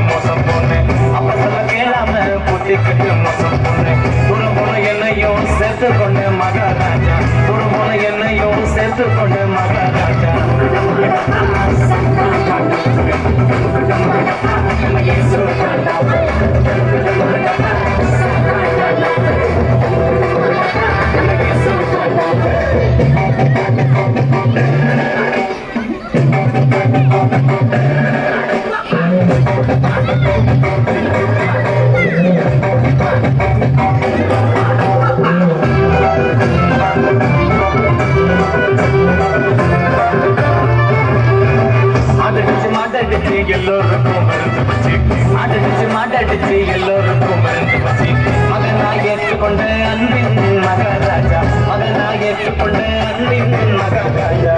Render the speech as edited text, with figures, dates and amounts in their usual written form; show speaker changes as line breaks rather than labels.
மோசம் போனேன் அப்ப சொல்ல கேளாம புத்திக்கிட்டு மோசம் போனேன் தூரம் போன என்னையும் சேர்த்து கொண்டு மகாராஜா தூரம் போன என்னையும் சேர்த்து கொண்டு மகாராஜா எல்லோருக்கும் மருந்து வச்சு மாட்டடிச்சு எல்லோருக்கும் மருந்து வச்சு மகனாக ஏற்றுக்கொண்ட அன்பின் மகாராஜா மகனாக ஏற்றுக்கொண்ட அன்பின் மகாராஜா